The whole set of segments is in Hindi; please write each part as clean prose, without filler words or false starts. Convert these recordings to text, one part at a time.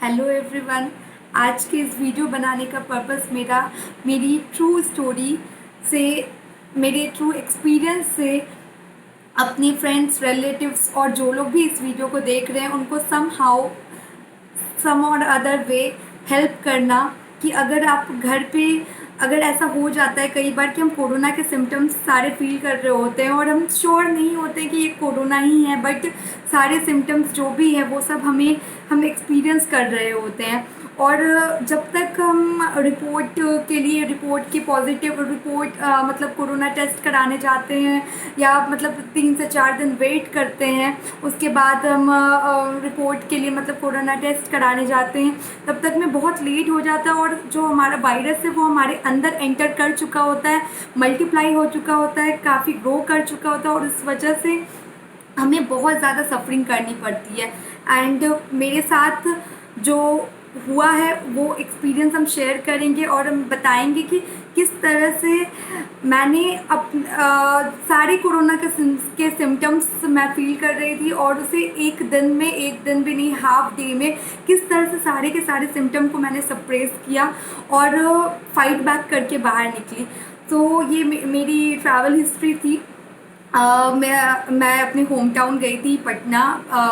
Hello everyone. आज के इस वीडियो बनाने का पर्पस मेरी ट्रू स्टोरी से, मेरे ट्रू एक्सपीरियंस से अपनी फ्रेंड्स, रिलेटिव्स और जो लोग भी इस वीडियो को देख रहे हैं उनको सम और अदर वे हेल्प करना। कि अगर आप घर पे, अगर ऐसा हो जाता है कई बार कि हम कोरोना के सिम्टम्स सारे फील कर रहे होते हैं और हम श्योर नहीं होते कि ये कोरोना ही है, बट सारे सिम्टम्स जो भी है वो सब हम एक्सपीरियंस कर रहे होते हैं। और जब तक हम रिपोर्ट की पॉजिटिव रिपोर्ट मतलब कोरोना टेस्ट कराने जाते हैं या मतलब 3 से 4 दिन वेट करते हैं, उसके बाद हम रिपोर्ट के लिए मतलब कोरोना टेस्ट कराने जाते हैं, तब तक में बहुत लेट हो जाता है और जो हमारा वायरस है वो हमारे अंदर एंटर कर चुका होता है, मल्टीप्लाई हो चुका होता है, काफ़ी ग्रो कर चुका होता है और इस वजह से हमें बहुत ज़्यादा सफरिंग करनी पड़ती है। एंड मेरे साथ जो हुआ है वो एक्सपीरियंस हम शेयर करेंगे और हम बताएंगे कि किस तरह से मैंने सारे कोरोना के सिम्टम्स मैं फील कर रही थी और उसे एक दिन भी नहीं, हाफ डे में किस तरह से सारे के सारे सिम्टम को मैंने सप्रेस किया और फाइट बैक करके बाहर निकली। तो ये मेरी ट्रैवल हिस्ट्री थी। मैं अपने होम टाउन गई थी पटना।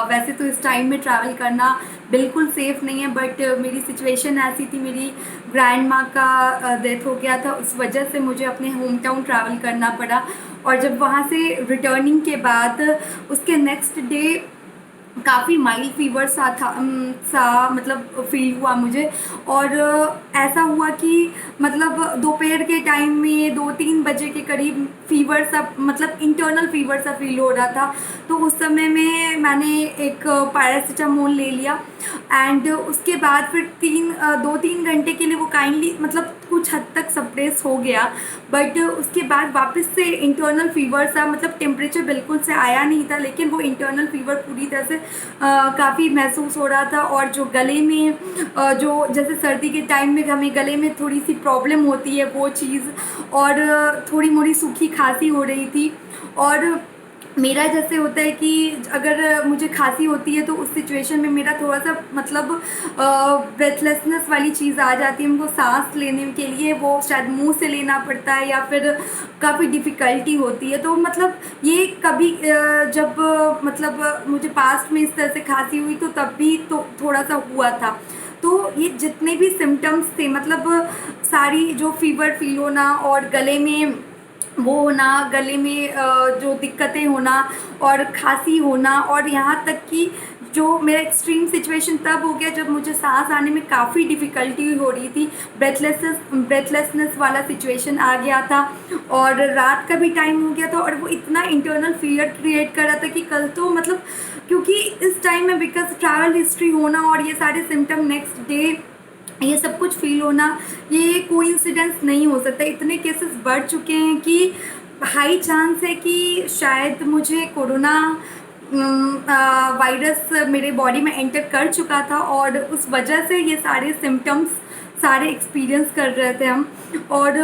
वैसे तो इस टाइम में ट्रैवल करना बिल्कुल सेफ़ नहीं है, बट मेरी सिचुएशन ऐसी थी, मेरी ग्रैंड माँ का डेथ हो गया था, उस वजह से मुझे अपने होम टाउन ट्रैवल करना पड़ा। और जब वहाँ से रिटर्निंग के बाद उसके नेक्स्ट डे काफ़ी माइल्ड फीवर सा मतलब फील हुआ मुझे। और ऐसा हुआ कि मतलब दोपहर के टाइम में 2-3 बजे के करीब फीवर सा, मतलब इंटरनल फीवर सा फील हो रहा था। तो उस समय में मैंने एक पैरासीटामोल ले लिया एंड उसके बाद फिर 2-3 घंटे के लिए वो काइंडली मतलब कुछ हद तक सप्रेस हो गया, बट उसके बाद वापस से इंटरनल फीवर सा, मतलब टेम्परेचर बिल्कुल से आया नहीं था लेकिन वो इंटरनल फीवर पूरी तरह से काफ़ी महसूस हो रहा था। और जो गले में जो जैसे सर्दी के टाइम में हमें गले में थोड़ी सी प्रॉब्लम होती है वो चीज़, और थोड़ी मोड़ी सूखी खांसी हो रही थी। और मेरा जैसे होता है कि अगर मुझे खांसी होती है तो उस सिचुएशन में मेरा थोड़ा सा मतलब ब्रेथलेसनेस वाली चीज़ आ जाती है, हमको सांस लेने के लिए वो शायद मुंह से लेना पड़ता है या फिर काफ़ी डिफ़िकल्टी होती है। तो मतलब ये कभी जब मतलब मुझे पास्ट में इस तरह से खांसी हुई तो तब भी तो थोड़ा सा हुआ था। तो ये जितने भी सिम्टम्स थे, मतलब सारी जो फीवर फील होना और गले में वो होना, गले में जो दिक्कतें होना और खांसी होना, और यहाँ तक कि जो मेरा एक्सट्रीम सिचुएशन तब हो गया जब मुझे सांस आने में काफ़ी डिफ़िकल्टी हो रही थी, ब्रेथलेसनेस वाला सिचुएशन आ गया था और रात का भी टाइम हो गया था और वो इतना इंटरनल फियर क्रिएट कर रहा था कि कल तो मतलब, क्योंकि इस टाइम में बिकॉज ट्रैवल हिस्ट्री होना और ये सारे सिम्टम नेक्स्ट डे ये सब कुछ फील होना, ये कोइंसिडेंस नहीं हो सकता। इतने केसेस बढ़ चुके हैं कि हाई चांस है कि शायद मुझे कोरोना वायरस मेरे बॉडी में एंटर कर चुका था और उस वजह से ये सारे सिम्टम्स सारे एक्सपीरियंस कर रहे थे हम। और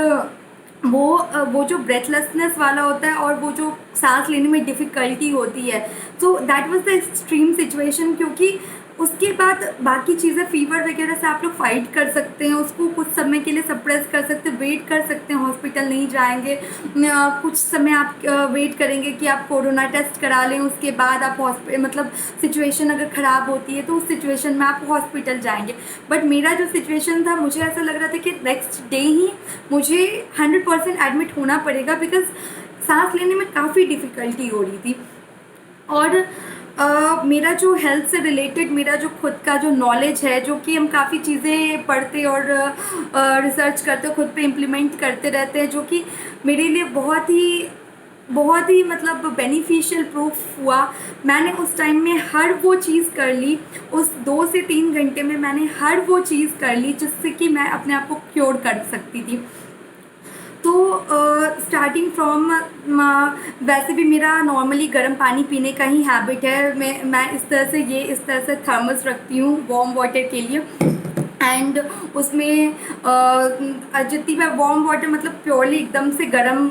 वो जो ब्रेथलेसनेस वाला होता है और वो जो सांस लेने में डिफ़िकल्टी होती है, तो that was the extreme situation. क्योंकि उसके बाद बाकी चीज़ें फीवर वगैरह से आप लोग फाइट कर सकते हैं, उसको कुछ समय के लिए सप्रेस कर सकते हैं, वेट कर सकते हैं, हॉस्पिटल नहीं जाएंगे, कुछ समय आप वेट करेंगे कि आप कोरोना टेस्ट करा लें, उसके बाद आप मतलब सिचुएशन अगर ख़राब होती है तो उस सिचुएशन में आप हॉस्पिटल जाएंगे। बट मेरा जो सिचुएशन था, मुझे ऐसा लग रहा था कि नेक्स्ट डे ही मुझे 100% एडमिट होना पड़ेगा बिकॉज सांस लेने में काफ़ी डिफ़िकल्टी हो रही थी। और मेरा जो हेल्थ से रिलेटेड मेरा जो खुद का जो नॉलेज है, जो कि हम काफ़ी चीज़ें पढ़ते और रिसर्च करते, खुद पे इम्प्लीमेंट करते रहते हैं, जो कि मेरे लिए बहुत ही मतलब बेनिफिशियल प्रूफ हुआ। मैंने उस टाइम में हर वो चीज़ कर ली, उस 2 से 3 घंटे में मैंने हर वो चीज़ कर ली जिससे कि मैं अपने आप को क्योर कर सकती थी। तो स्टार्टिंग फ्रॉम वैसे भी मेरा नॉर्मली गर्म पानी पीने का ही हैबिट है। मैं इस तरह से थर्मस रखती हूँ वार्म वाटर के लिए एंड उसमें जितनी बार वार्म वाटर, मतलब प्योरली एकदम से गरम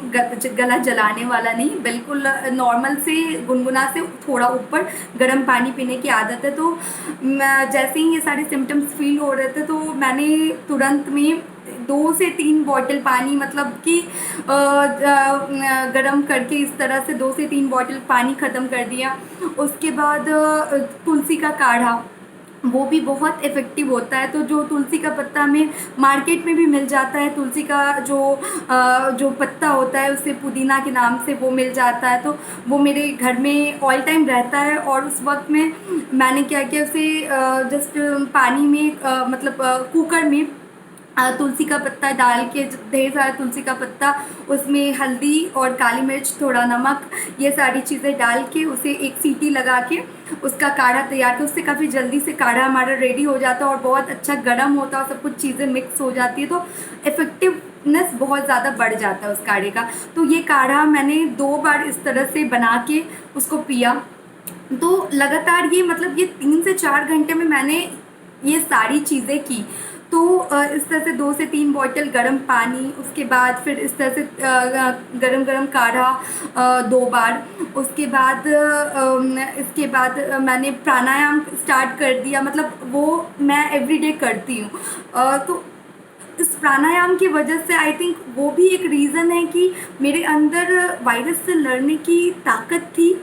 गला जलाने वाला नहीं, बिल्कुल नॉर्मल से गुनगुना से थोड़ा ऊपर गर्म पानी पीने की आदत है। तो जैसे ही ये सारे सिम्टम्स फील हो रहे थे तो मैंने तुरंत में 2 से 3 बॉटल पानी, मतलब कि गरम करके इस तरह से 2 से 3 बॉटल पानी ख़त्म कर दिया। उसके बाद तुलसी का काढ़ा, वो भी बहुत इफ़ेक्टिव होता है। तो जो तुलसी का पत्ता हमें मार्केट में भी मिल जाता है, तुलसी का जो पत्ता होता है उससे पुदीना के नाम से वो मिल जाता है, तो वो मेरे घर में ऑल टाइम रहता है। और उस वक्त में मैंने क्या किया, उसे जस्ट पानी में मतलब कुकर में तुलसी का पत्ता डाल के, ढेर सारा तुलसी का पत्ता, उसमें हल्दी और काली मिर्च, थोड़ा नमक, ये सारी चीज़ें डाल के उसे एक सीटी लगा के उसका काढ़ा तैयार कर, उससे काफ़ी जल्दी से काढ़ा हमारा रेडी हो जाता है और बहुत अच्छा गर्म होता है और सब कुछ चीज़ें मिक्स हो जाती है, तो इफ़ेक्टिवनेस बहुत ज़्यादा बढ़ जाता है उस काढ़े का। तो ये काढ़ा मैंने 2 बार इस तरह से बना के उसको पिया। तो लगातार ये, मतलब ये 3 से 4 घंटे में मैंने ये सारी चीज़ें की। तो इस तरह से 2 से 3 बॉटल गर्म पानी, उसके बाद फिर इस तरह से गरम गरम काढ़ा 2 बार। उसके बाद इसके बाद मैंने प्राणायाम स्टार्ट कर दिया, मतलब वो मैं एवरीडे करती हूँ। तो इस प्राणायाम की वजह से आई थिंक वो भी एक रीज़न है कि मेरे अंदर वायरस से लड़ने की ताकत थी,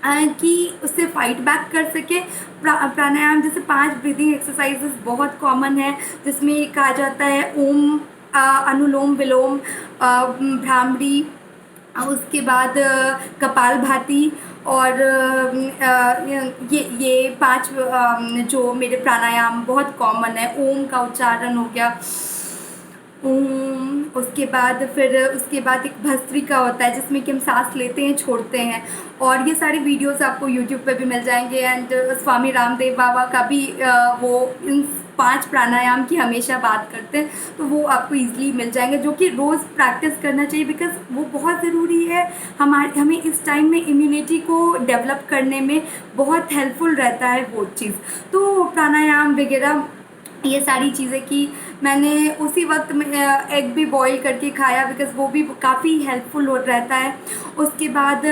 कि उससे फाइट बैक कर सके। प्राणायाम जैसे 5 ब्रीदिंग एक्सरसाइजेस बहुत कॉमन है, जिसमें कहा जाता है ओम, अनुलोम विलोम, भ्रामरी, उसके बाद कपालभाति, और ये 5 जो मेरे प्राणायाम बहुत कॉमन है। ओम का उच्चारण हो गया, उसके बाद फिर उसके बाद एक भस्त्रिका होता है जिसमें कि हम सांस लेते हैं छोड़ते हैं, और ये सारी वीडियोस आपको यूट्यूब पे भी मिल जाएंगे। एंड स्वामी रामदेव बाबा का भी वो इन 5 प्राणायाम की हमेशा बात करते हैं, तो वो आपको ईजिली मिल जाएंगे, जो कि रोज़ प्रैक्टिस करना चाहिए, बिकॉज़ वो बहुत ज़रूरी है। हमें इस टाइम में इम्यूनिटी को डेवलप करने में बहुत हेल्पफुल रहता है वो चीज़। तो प्राणायाम वगैरह ये सारी चीज़ें की मैंने। उसी वक्त में एग भी बॉईल करके खाया, बिकॉज़ वो भी काफ़ी हेल्पफुल हो रहता है। उसके बाद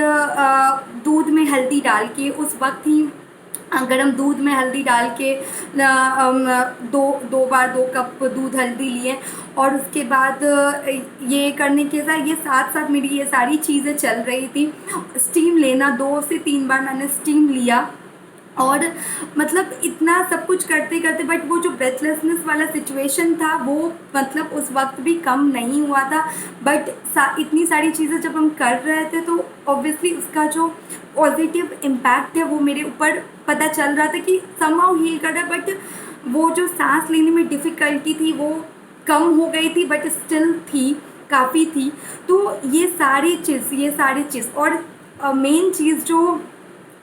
दूध में हल्दी डाल के, उस वक्त ही गरम दूध में हल्दी डाल के दो बार 2 कप दूध हल्दी लिए। और उसके बाद ये करने के साथ ये साथ साथ मेरी ये सारी चीज़ें चल रही थी। स्टीम लेना, 2 से 3 बार मैंने स्टीम लिया, और मतलब इतना सब कुछ करते करते, बट वो जो ब्रेथलेसनेस वाला सिचुएशन था वो मतलब उस वक्त भी कम नहीं हुआ था। बट इतनी सारी चीज़ें जब हम कर रहे थे तो ऑब्वियसली उसका जो पॉजिटिव इम्पैक्ट है वो मेरे ऊपर पता चल रहा था कि समहाउ हील कर रहा है। बट वो जो सांस लेने में डिफ़िकल्टी थी वो कम हो गई थी, बट स्टिल थी, काफ़ी थी। तो ये सारी चीज़ और मेन चीज़ जो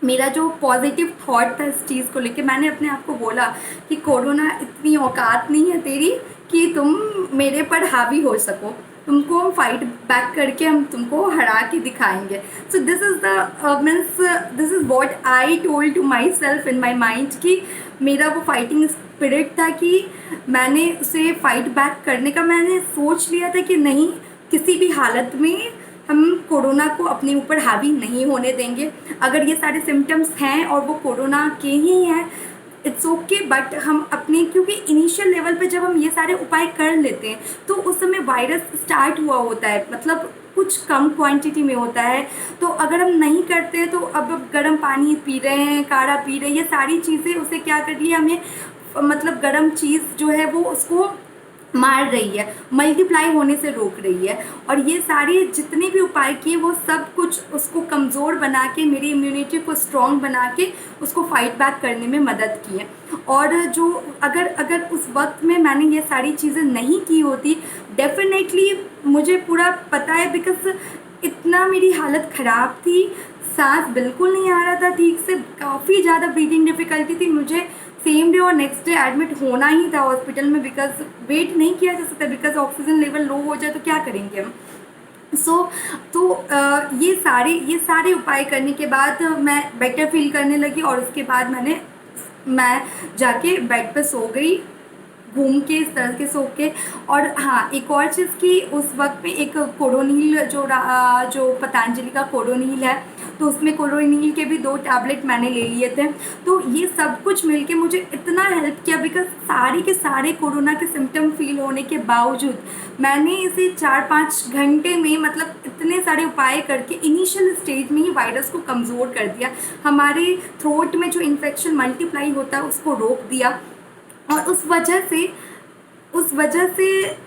मेरा जो पॉजिटिव थॉट था इस चीज़ को लेके, मैंने अपने आप को बोला कि कोरोना इतनी औकात नहीं है तेरी कि तुम मेरे पर हावी हो सको, तुमको हम फाइट बैक करके हम तुमको हरा के दिखाएंगे। So this is the means this is what I told to myself in my mind, कि मेरा वो फाइटिंग स्पिरिट था कि मैंने उसे फाइट बैक करने का मैंने सोच लिया था कि नहीं, किसी भी हालत में हम कोरोना को अपने ऊपर हावी नहीं होने देंगे। अगर ये सारे सिम्टम्स हैं और वो कोरोना के ही हैं, इट्स ओके। बट हम अपने, क्योंकि इनिशियल लेवल पे जब हम ये सारे उपाय कर लेते हैं तो उस समय वायरस स्टार्ट हुआ होता है, मतलब कुछ कम क्वांटिटी में होता है। तो अगर हम नहीं करते तो अब गर्म पानी पी रहे हैं, काढ़ा पी रहे हैं, ये सारी चीज़ें उसे क्या कर रही है, हमें मतलब गर्म चीज़ जो है वो उसको मार रही है, मल्टीप्लाई होने से रोक रही है। और ये सारे जितने भी उपाय किए वो सब कुछ उसको कमज़ोर बना के, मेरी इम्यूनिटी को स्ट्रॉन्ग बना के उसको फाइट बैक करने में मदद की है। और जो अगर उस वक्त में मैंने ये सारी चीज़ें नहीं की होती, डेफिनेटली मुझे पूरा पता है, बिकॉज़ इतना मेरी हालत ख़राब थी, सांस बिल्कुल नहीं आ रहा था ठीक से, काफ़ी ज़्यादा ब्रीदिंग डिफ़िकल्टी थी, मुझे सेम डे और नेक्स्ट डे एडमिट होना ही था हॉस्पिटल में, बिकॉज वेट नहीं किया जा सकता, बिकॉज ऑक्सीजन लेवल लो हो जाए तो क्या करेंगे हम। ये सारे उपाय करने के बाद मैं बेटर फील करने लगी, और उसके बाद मैं जाके बेड पे सो गई। घूम के इस तरह के सो के। और हाँ, एक और चीज़ कि उस वक्त में एक कोरोनिल जो पतंजलि का कोरोनिल है, तो उसमें कोरोनिल के भी 2 टैबलेट मैंने ले लिए थे। तो ये सब कुछ मिलके मुझे इतना हेल्प किया, बिकॉज सारे के सारे कोरोना के सिम्टम फील होने के बावजूद मैंने इसे 4-5 घंटे में मतलब इतने सारे उपाय करके इनिशियल स्टेज में ही वायरस को कमज़ोर कर दिया। हमारे थ्रोट में जो इन्फेक्शन मल्टीप्लाई होता है उसको रोक दिया। और उस वजह से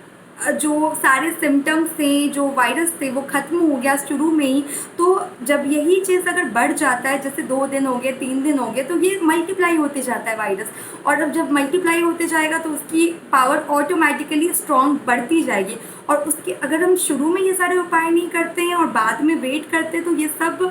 जो सारे सिम्टम्स थे, जो वायरस थे, वो ख़त्म हो गया शुरू में ही। तो जब यही चीज़ अगर बढ़ जाता है, जैसे 2 दिन हो गए, 3 दिन हो गए, तो ये मल्टीप्लाई होते जाता है वायरस। और अब जब मल्टीप्लाई होते जाएगा तो उसकी पावर ऑटोमेटिकली स्ट्रॉन्ग बढ़ती जाएगी। और उसके अगर हम शुरू में ये सारे उपाय नहीं करते हैं और बाद में वेट करते हैं, तो ये सब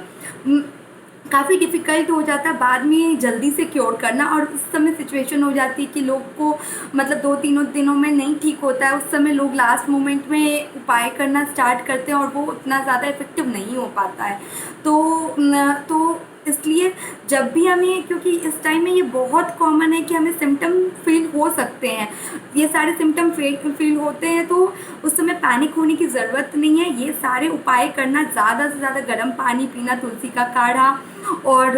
काफ़ी डिफ़िकल्ट हो जाता है बाद में जल्दी से क्योर करना। और उस समय सिचुएशन हो जाती है कि लोग को मतलब 2-3 दिनों में नहीं ठीक होता है, उस समय लोग लास्ट मोमेंट में उपाय करना स्टार्ट करते हैं और वो उतना ज़्यादा इफ़ेक्टिव नहीं हो पाता है। तो इसलिए जब भी हमें, क्योंकि इस टाइम में ये बहुत कॉमन है कि हमें सिम्टम फील हो सकते हैं, ये सारे सिम्टम फील होते हैं, तो उस समय पैनिक होने की ज़रूरत नहीं है। ये सारे उपाय करना, ज़्यादा से ज़्यादा गर्म पानी पीना, तुलसी का काढ़ा, और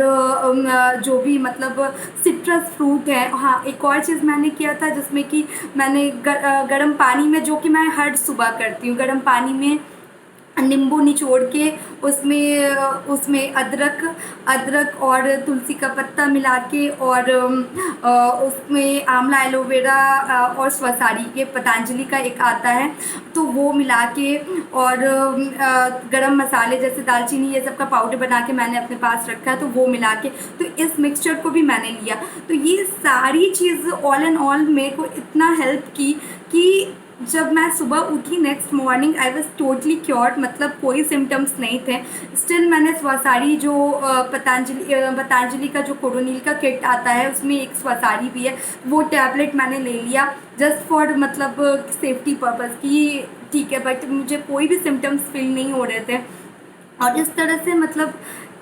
जो भी मतलब सिट्रस फ्रूट है। हाँ, एक और चीज़ मैंने किया था जिसमें कि मैंने गर्म पानी में, जो कि मैं हर सुबह करती हूँ, गर्म पानी में नींबू निचोड़ के उसमें अदरक और तुलसी का पत्ता मिला के, और उसमें आंवला, एलोवेरा और स्वसारी, ये पतंजलि का एक आता है, तो वो मिला के, और गरम मसाले जैसे दालचीनी, ये सब का पाउडर बना के मैंने अपने पास रखा है, तो वो मिला के, तो इस मिक्सचर को भी मैंने लिया। तो ये सारी चीज़ ऑल एंड ऑल मेरे को इतना हेल्प की कि जब मैं सुबह उठी next morning I was totally cured, मतलब कोई सिम्टम्स नहीं थे। स्टिल मैंने स्वसारी, जो पतंजलि का जो कोरोनिल का किट आता है उसमें एक स्वसारी भी है, वो टैबलेट मैंने ले लिया जस्ट फॉर मतलब सेफ्टी पर्पज़ की ठीक है, बट मुझे कोई भी सिम्टम्स फील नहीं हो रहे थे। और इस तरह से मतलब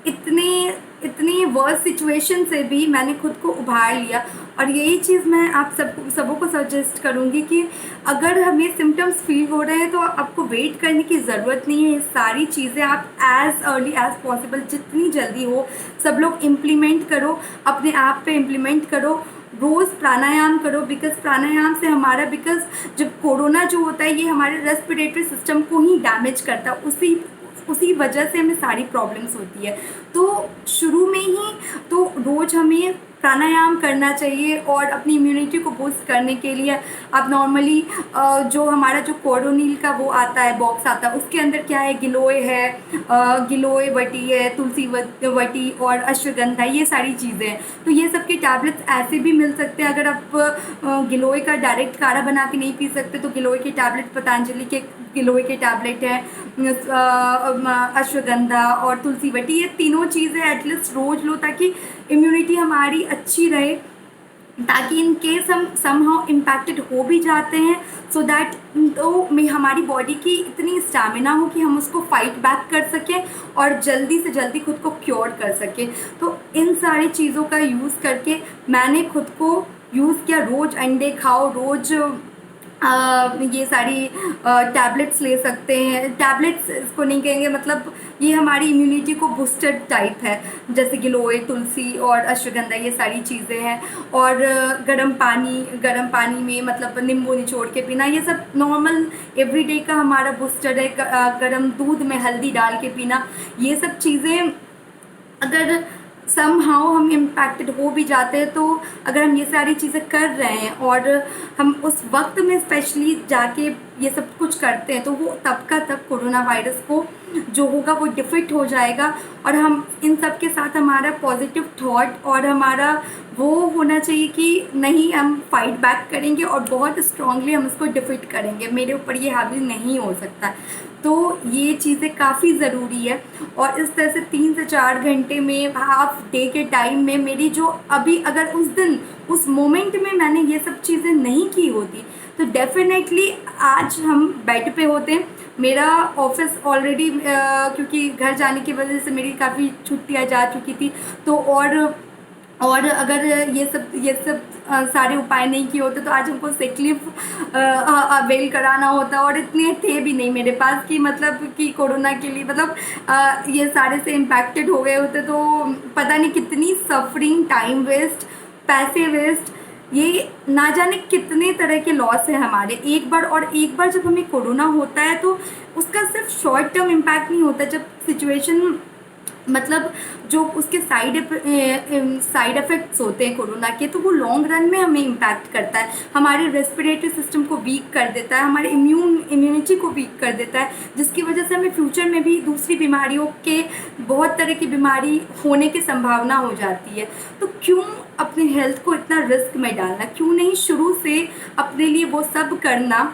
इतनी इतनी वर्स्ट सिचुएशन से भी मैंने खुद को उभार लिया। और यही चीज़ मैं आप सबों को सजेस्ट करूँगी कि अगर हमें सिम्टम्स फील हो रहे हैं तो आपको वेट करने की ज़रूरत नहीं है। ये सारी चीज़ें आप एज़ अर्ली एज़ पॉसिबल, जितनी जल्दी हो, सब लोग इम्प्लीमेंट करो, अपने आप पे इम्प्लीमेंट करो। रोज़ प्राणायाम करो, बिकॉज प्राणायाम से हमारा, बिकॉज जब कोरोना जो होता है ये हमारे रेस्पिरेटरी सिस्टम को ही डैमेज करता है, उसी वजह से हमें सारी प्रॉब्लम्स होती है। तो शुरू में ही तो रोज़ हमें प्राणायाम करना चाहिए। और अपनी इम्यूनिटी को बूस्ट करने के लिए आप नॉर्मली जो हमारा जो कोरोनिल का वो आता है, बॉक्स आता है, उसके अंदर क्या है, गिलोय है, गिलोय वटी है, तुलसी वटी और अश्वगंधा, ये सारी चीज़ें हैं। तो ये सब के टैबलेट्स ऐसे भी मिल सकते हैं। अगर आप गिलोय का डायरेक्ट काढ़ा बना के नहीं पी सकते तो गिलोय के टैबलेट, पतंजलि के गिलोय के टैबलेट हैं, अश्वगंधा और तुलसी वटी, ये तीनों चीज़ें एटलीस्ट रोज़ लो ताकि इम्यूनिटी हमारी अच्छी रहे, ताकि इन केस हम समहाउ इम्पैक्टेड हो भी जाते हैं, सो दैट तो हमारी बॉडी की इतनी स्टैमिना हो कि हम उसको फाइट बैक कर सकें और जल्दी से जल्दी खुद को क्योर कर सकें। तो इन सारी चीज़ों का यूज़ करके मैंने खुद को यूज़ किया। रोज़ अंडे खाओ, रोज़ ये सारी टैबलेट्स ले सकते हैं। टैबलेट्स इसको नहीं कहेंगे, मतलब ये हमारी इम्यूनिटी को बूस्टेड टाइप है, जैसे गिलोय, तुलसी और अश्वगंधा, ये सारी चीज़ें हैं। और गर्म पानी में मतलब नींबू निचोड़ के पीना, ये सब नॉर्मल एवरीडे का हमारा बूस्टर है। गर्म दूध में हल्दी डाल के पीना, ये सब चीज़ें अगर समहाउ हम इम्पैक्टेड हो भी जाते हैं, तो अगर हम ये सारी चीज़ें कर रहे हैं और हम उस वक्त में स्पेशली जाके ये सब कुछ करते हैं, तो वो तब का तब कोरोना वायरस को जो होगा वो डिफीट हो जाएगा। और हम इन सब के साथ हमारा पॉजिटिव थॉट और हमारा वो होना चाहिए कि नहीं, हम फाइट बैक करेंगे और बहुत स्ट्रांगली हम इसको डिफीट करेंगे, मेरे ऊपर ये हावी नहीं हो सकता। तो ये चीज़ें काफ़ी ज़रूरी है। और इस तरह से 3 से 4 घंटे में, हाफ डे के टाइम में मेरी जो अभी, अगर उस दिन उस मोमेंट में मैंने ये सब चीज़ें नहीं की होती तो डेफिनेटली आज हम बेड पे होते। मेरा ऑफिस ऑलरेडी क्योंकि घर जाने की वजह से मेरी काफ़ी छुट्टियाँ जा चुकी थी, तो और और अगर ये सब सारे उपाय नहीं किए होते तो आज हमको सिक लीव अवेल कराना होता, और इतने थे भी नहीं मेरे पास कि मतलब कि कोरोना के लिए मतलब ये सारे से इम्पैक्टेड हो गए होते तो पता नहीं कितनी सफरिंग, टाइम वेस्ट, पैसे वेस्ट, ये ना जाने कितने तरह के लॉस है हमारे। एक बार जब हमें कोरोना होता है तो उसका सिर्फ शॉर्ट टर्म इम्पैक्ट नहीं होता, जब सिचुएशन मतलब जो उसके साइड इफ़ेक्ट्स होते हैं कोरोना के, तो वो लॉन्ग रन में हमें इम्पैक्ट करता है, हमारे रेस्पिरेटरी सिस्टम को वीक कर देता है, हमारे इम्यूनिटी को वीक कर देता है, जिसकी वजह से हमें फ्यूचर में भी दूसरी बीमारियों के, बहुत तरह की बीमारी होने की संभावना हो जाती है। तो क्यों अपने हेल्थ को इतना रिस्क में डालना, क्यों नहीं शुरू से अपने लिए वो सब करना,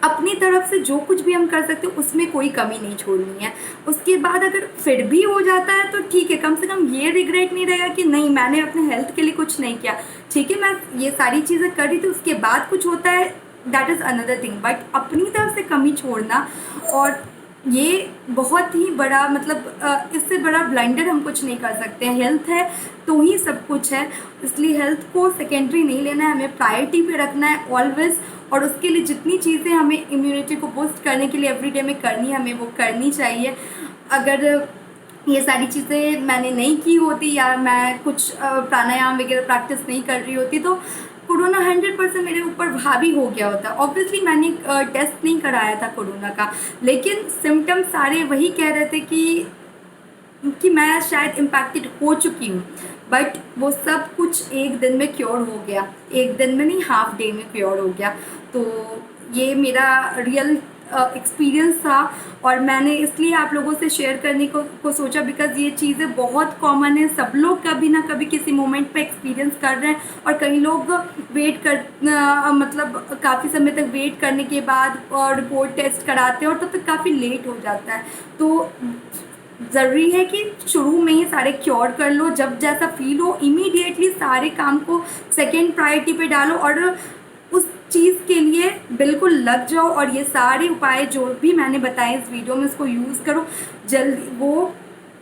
अपनी तरफ से जो कुछ भी हम कर सकते हैं उसमें कोई कमी नहीं छोड़नी है। उसके बाद अगर फिर भी हो जाता है तो ठीक है, कम से कम ये रिग्रेट नहीं रहेगा कि नहीं मैंने अपने हेल्थ के लिए कुछ नहीं किया। ठीक है, मैं ये सारी चीज़ें कर रही थी, उसके बाद कुछ होता है, that is another thing, but अपनी तरफ से कमी छोड़ना, और ये बहुत ही बड़ा मतलब इससे बड़ा ब्लंडर हम कुछ नहीं कर सकते हैं। हेल्थ है तो ही सब कुछ है, इसलिए हेल्थ को सेकेंडरी नहीं लेना है, हमें प्रायोरिटी पे रखना है ऑलवेज। और उसके लिए जितनी चीज़ें हमें इम्यूनिटी को बूस्ट करने के लिए एवरीडे में करनी है, हमें वो करनी चाहिए। अगर ये सारी चीज़ें मैंने नहीं की होती या मैं कुछ प्राणायाम वगैरह प्रैक्टिस नहीं कर रही होती तो कोरोना 100% मेरे ऊपर हावी हो गया होता। ऑब्वियसली मैंने टेस्ट नहीं कराया था कोरोना का, लेकिन सिम्टम्स सारे वही कह रहे थे कि मैं शायद इम्पैक्टेड हो चुकी हूँ, बट वो सब कुछ एक दिन में क्योर हो गया, एक दिन में नहीं, हाफ डे में क्योर हो गया। तो ये मेरा रियल एक्सपीरियंस था, और मैंने इसलिए आप लोगों से शेयर करने को सोचा, बिकॉज़ ये चीज़ें बहुत कॉमन है, सब लोग कभी ना कभी किसी मोमेंट पे एक्सपीरियंस कर रहे हैं, और कई लोग मतलब काफ़ी समय तक वेट करने के बाद और रिपोर्ट टेस्ट कराते हैं और तब तक काफ़ी लेट हो जाता है। तो ज़रूरी है कि शुरू में ही सारे क्योर कर लो, जब जैसा फील हो इमीडिएटली सारे काम को सेकेंड प्रायोरिटी पे डालो और उस चीज़ के लिए बिल्कुल लग जाओ, और ये सारे उपाय जो भी मैंने बताए इस वीडियो में उसको यूज़ करो। जल्दी वो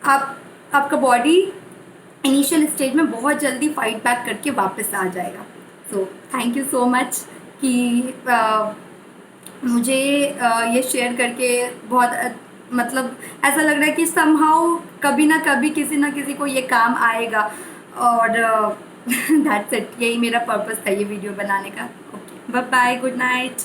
आपका बॉडी इनिशियल स्टेज में बहुत जल्दी फाइट बैक करके वापस आ जाएगा। So thank you so much कि मुझे ये शेयर करके बहुत मतलब ऐसा लग रहा है कि समहाउ कभी ना कभी किसी ना किसी को ये काम आएगा, और दैट्स इट, यही मेरा पर्पस था ये वीडियो बनाने का। Okay, bye bye, good night.